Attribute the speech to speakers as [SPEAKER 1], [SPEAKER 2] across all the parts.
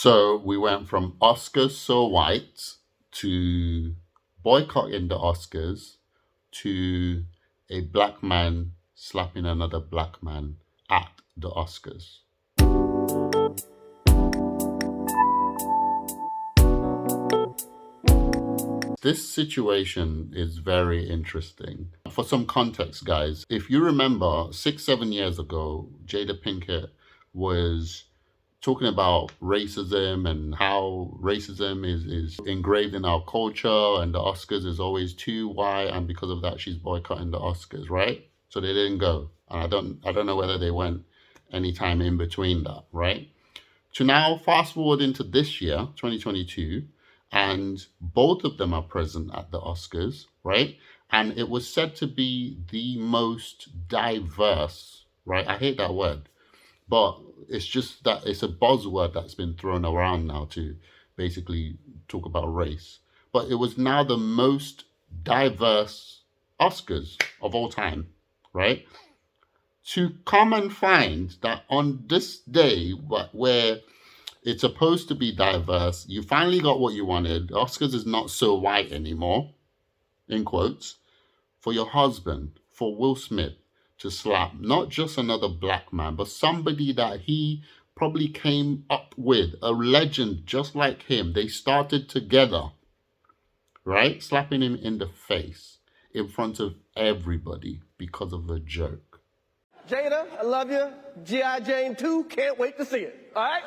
[SPEAKER 1] So we went from Oscars so white to boycotting the Oscars to a black man slapping another black man at the Oscars. This situation is very interesting. For some context, guys, if you remember 6, 7 years ago, Jada Pinkett was talking about racism and how racism is engraved in our culture and the Oscars is always too white, and because of that she's boycotting the Oscars, right? So they didn't go. And I don't know whether they went anytime in between that, right? To now fast forward into this year, 2022, and both of them are present at the Oscars, right? And it was said to be the most diverse, right? I hate that word, but it's just that it's a buzzword that's been thrown around now to basically talk about race. But it was now the most diverse Oscars of all time, right? To come and find that on this day, where it's supposed to be diverse, you finally got what you wanted. Oscars is not so white anymore, in quotes, for your husband, for Will Smith, to slap not just another black man, but somebody that he probably came up with, a legend just like him. They started together, right? Slapping him in the face in front of everybody because of a joke.
[SPEAKER 2] Jada, I love you. G.I. Jane 2, can't wait to see it. All right?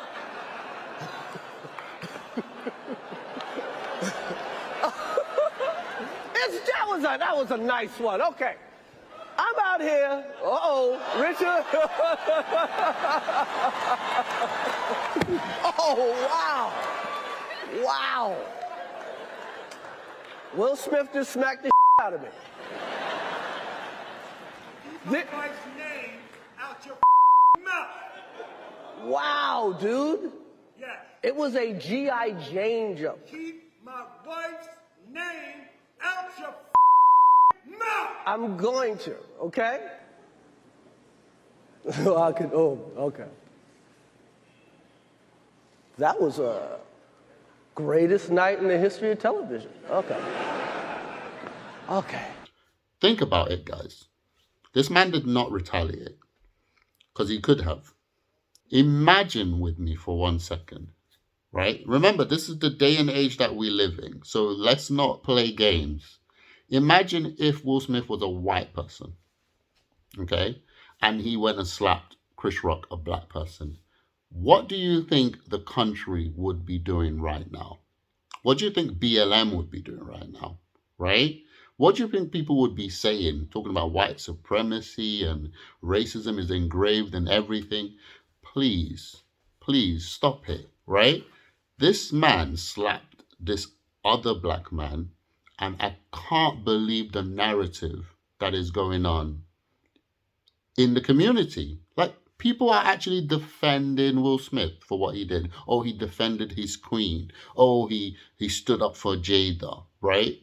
[SPEAKER 2] That was a nice one. Okay. I'm out here. Richard. Oh, wow. Wow. Will Smith just smacked the out of me.
[SPEAKER 3] Keep my wife's name out your mouth.
[SPEAKER 2] Wow, dude.
[SPEAKER 3] Yes.
[SPEAKER 2] It was a G.I. Jane joke.
[SPEAKER 3] Keep my wife's name out your mouth.
[SPEAKER 2] I'm going to, okay? Okay. That was a greatest night in the history of television. Okay. Okay.
[SPEAKER 1] Think about it, guys. This man did not retaliate because he could have. Imagine with me for 1 second, right? Remember, this is the day and age that we live in, so let's not play games. Imagine if Will Smith was a white person, okay, and he went and slapped Chris Rock, a black person. What do you think the country would be doing right now? What do you think BLM would be doing right now, right? What do you think people would be saying, talking about white supremacy and racism is engraved in everything? Please, please stop it, right? This man slapped this other black man, and I can't believe the narrative that is going on in the community. Like, people are actually defending Will Smith for what he did. Oh, he defended his queen. Oh, he stood up for Jada, right?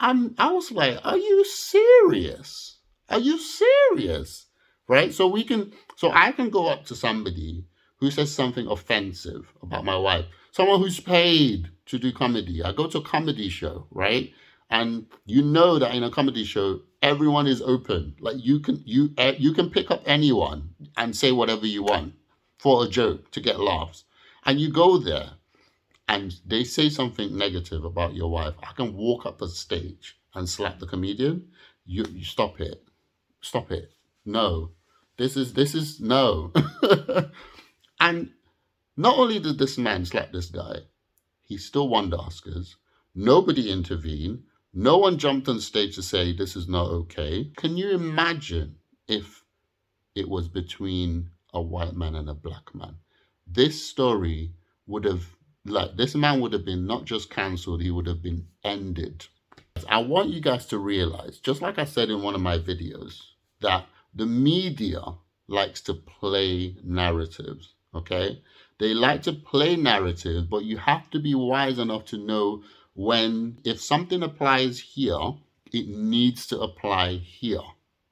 [SPEAKER 1] And I was like, are you serious? Are you serious? Right? So I can go up to somebody who says something offensive about my wife, someone who's paid to do comedy. I go to a comedy show, right? And you know that in a comedy show, everyone is open. Like you can pick up anyone and say whatever you want for a joke to get laughs. And you go there and they say something negative about your wife. I can walk up the stage and slap the comedian. You stop it. Stop it. No. This is no. And not only did this man slap this guy, he still won the Oscars. Nobody intervened. No one jumped on stage to say this is not okay. Can you imagine if it was between a white man and a black man? This story would have, this man would have been not just cancelled, he would have been ended. I want you guys to realize, just like I said in one of my videos, that the media likes to play narratives, okay? They like to play narratives, but you have to be wise enough to know when, if something applies here, it needs to apply here.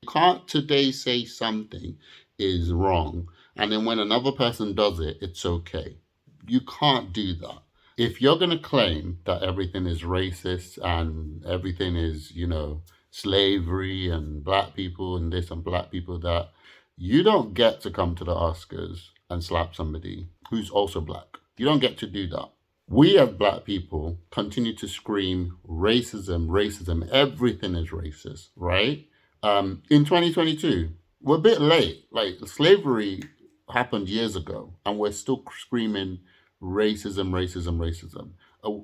[SPEAKER 1] You can't today say something is wrong, and then when another person does it, it's okay. You can't do that. If you're going to claim that everything is racist and everything is, slavery and black people and this and black people that, you don't get to come to the Oscars and slap somebody who's also black. You don't get to do that. We as black people continue to scream racism, racism, everything is racist, right? In 2022, we're a bit late. Like slavery happened years ago, and we're still screaming racism, racism, racism.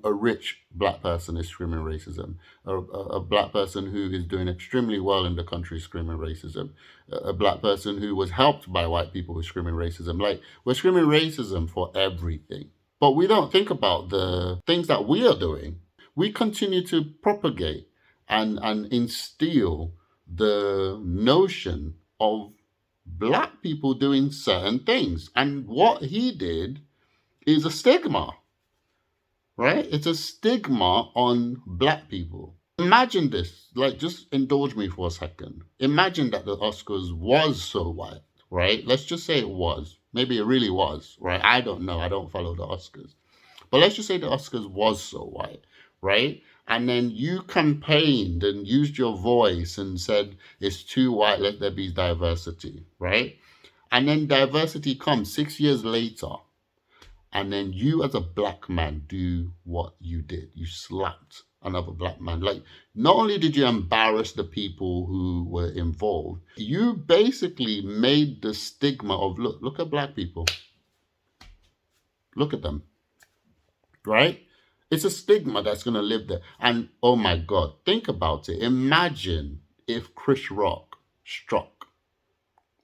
[SPEAKER 1] A rich black person is screaming racism. A black person who is doing extremely well in the country is screaming racism. A black person who was helped by white people is screaming racism. Like, we're screaming racism for everything. But we don't think about the things that we are doing. We continue to propagate and instill the notion of black people doing certain things. And what he did is a stigma, right? It's a stigma on black people. Imagine this, like, just indulge me for a second. Imagine that the Oscars was so white, right? Let's just say it was. Maybe it really was, right? I don't know. I don't follow the Oscars. But let's just say the Oscars was so white, right? And then you campaigned and used your voice and said, it's too white, let there be diversity, right? And then diversity comes 6 years later. And then you as a black man do what you did. You slapped another black man. Like, not only did you embarrass the people who were involved, you basically made the stigma of, look at black people. Look at them. Right? It's a stigma that's going to live there. And oh my God, think about it. Imagine if Chris Rock struck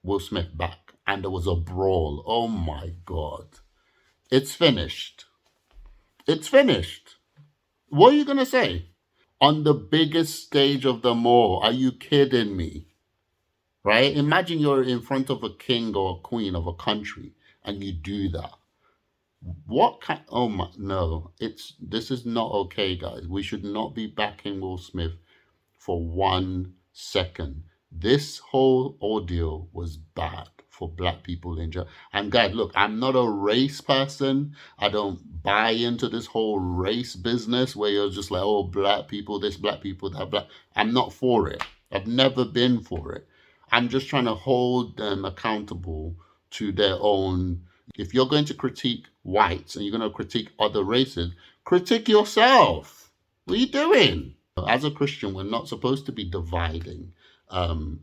[SPEAKER 1] Will Smith back and there was a brawl. Oh my God. It's finished. It's finished. What are you going to say? On the biggest stage of them all. Are you kidding me? Right? Imagine you're in front of a king or a queen of a country and you do that. What kind? Oh my, no, this is not okay, guys. We should not be backing Will Smith for 1 second. This whole ordeal was bad for black people in general. And guys, look, I'm not a race person. I don't buy into this whole race business where you're just like, oh, black people, this, black people, that, black. I'm not for it. I've never been for it. I'm just trying to hold them accountable to their own. If you're going to critique whites and you're going to critique other races, critique yourself. What are you doing? As a Christian, we're not supposed to be dividing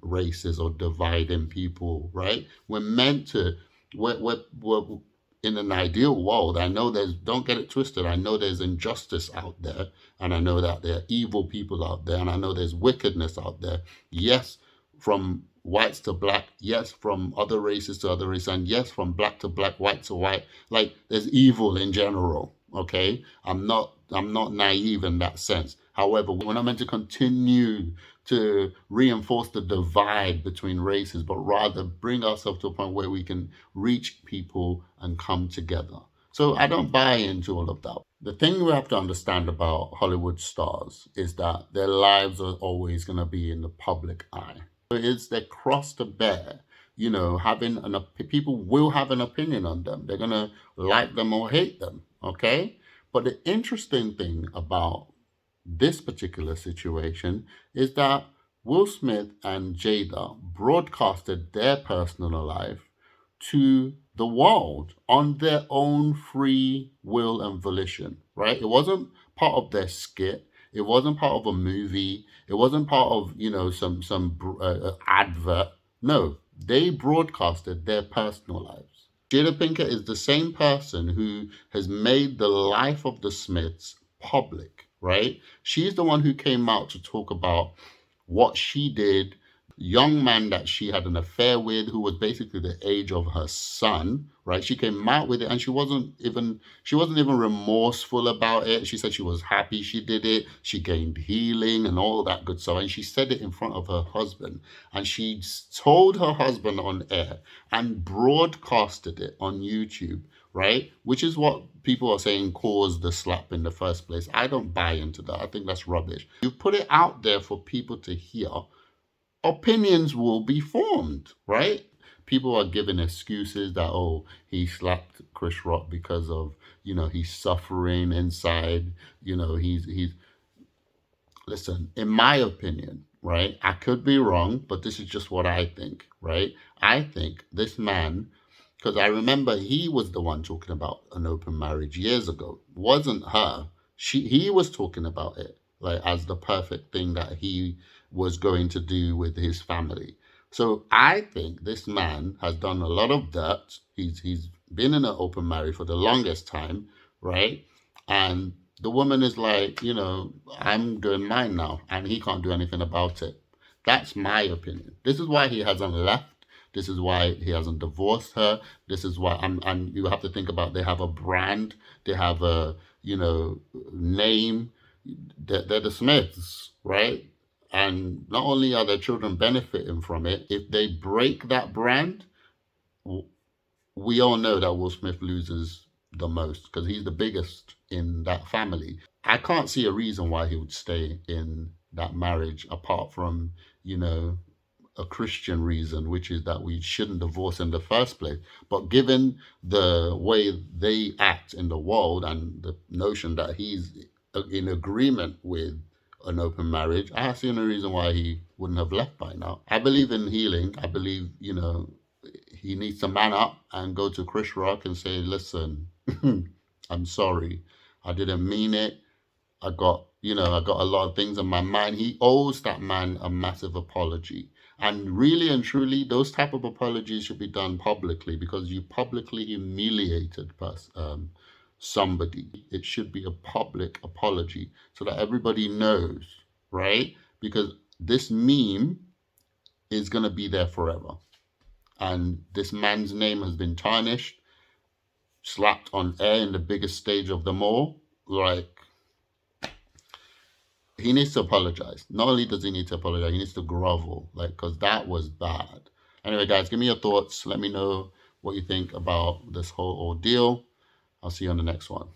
[SPEAKER 1] races or dividing people, right? We're meant to, we're in an ideal world. I know don't get it twisted. I know there's injustice out there, and I know that there are evil people out there, and I know there's wickedness out there. Yes, from whites to black, yes, from other races to other races, and yes, from black to black, white to white. Like, there's evil in general, okay? I'm not naive in that sense. However, we're not meant to continue to reinforce the divide between races, but rather bring ourselves to a point where we can reach people and come together. So I don't buy into all of that. The thing we have to understand about Hollywood stars is that their lives are always going to be in the public eye. It's their cross to bear, people will have an opinion on them. They're going to like them or hate them, okay? But the interesting thing about this particular situation is that Will Smith and Jada broadcasted their personal life to the world on their own free will and volition, right? It wasn't part of their skit. It wasn't part of a movie. It wasn't part of, some advert. No, they broadcasted their personal lives. Jada Pinkett is the same person who has made the life of the Smiths public, right? She's the one who came out to talk about what she did, young man that she had an affair with, who was basically the age of her son, right? She came out with it, and she wasn't even remorseful about it. She said she was happy she did it. She gained healing and all that good stuff. And she said it in front of her husband. And she told her husband on air and broadcasted it on YouTube, right? Which is what people are saying caused the slap in the first place. I don't buy into that. I think that's rubbish. You put it out there for people to hear. Opinions will be formed, right? people are giving excuses that, oh, he slapped Chris Rock because of, he's suffering inside, he's listen, in my opinion, right? I could be wrong, but this is just what I think, right? I think this man, because I remember he was the one talking about an open marriage years ago. Wasn't her. He was talking about it like as the perfect thing that he was going to do with his family. So I think this man has done a lot of dirt. He's been in an open marriage for the longest time, right? And the woman is like, I'm doing mine now, and he can't do anything about it. That's my opinion. This is why he hasn't left. This is why he hasn't divorced her. This is why and you have to think about, they have a brand, they have a, name. They're the Smiths, right? And not only are their children benefiting from it, if they break that brand, we all know that Will Smith loses the most because he's the biggest in that family. I can't see a reason why he would stay in that marriage apart from, a Christian reason, which is that we shouldn't divorce in the first place. But given the way they act in the world and the notion that he's in agreement with an open marriage, I see no reason why he wouldn't have left by now. I believe in healing. I believe, he needs to man up and go to Chris Rock and say, listen, I'm sorry. I didn't mean it. I got a lot of things in my mind. He owes that man a massive apology. And really and truly, those type of apologies should be done publicly because you publicly humiliated somebody. It should be a public apology so that everybody knows, right? Because this meme is going to be there forever. And this man's name has been tarnished, slapped on air in the biggest stage of them all. Like, he needs to apologize. Not only does he need to apologize, he needs to grovel, like, because that was bad. Anyway, guys, give me your thoughts. Let me know what you think about this whole ordeal. I'll see you on the next one.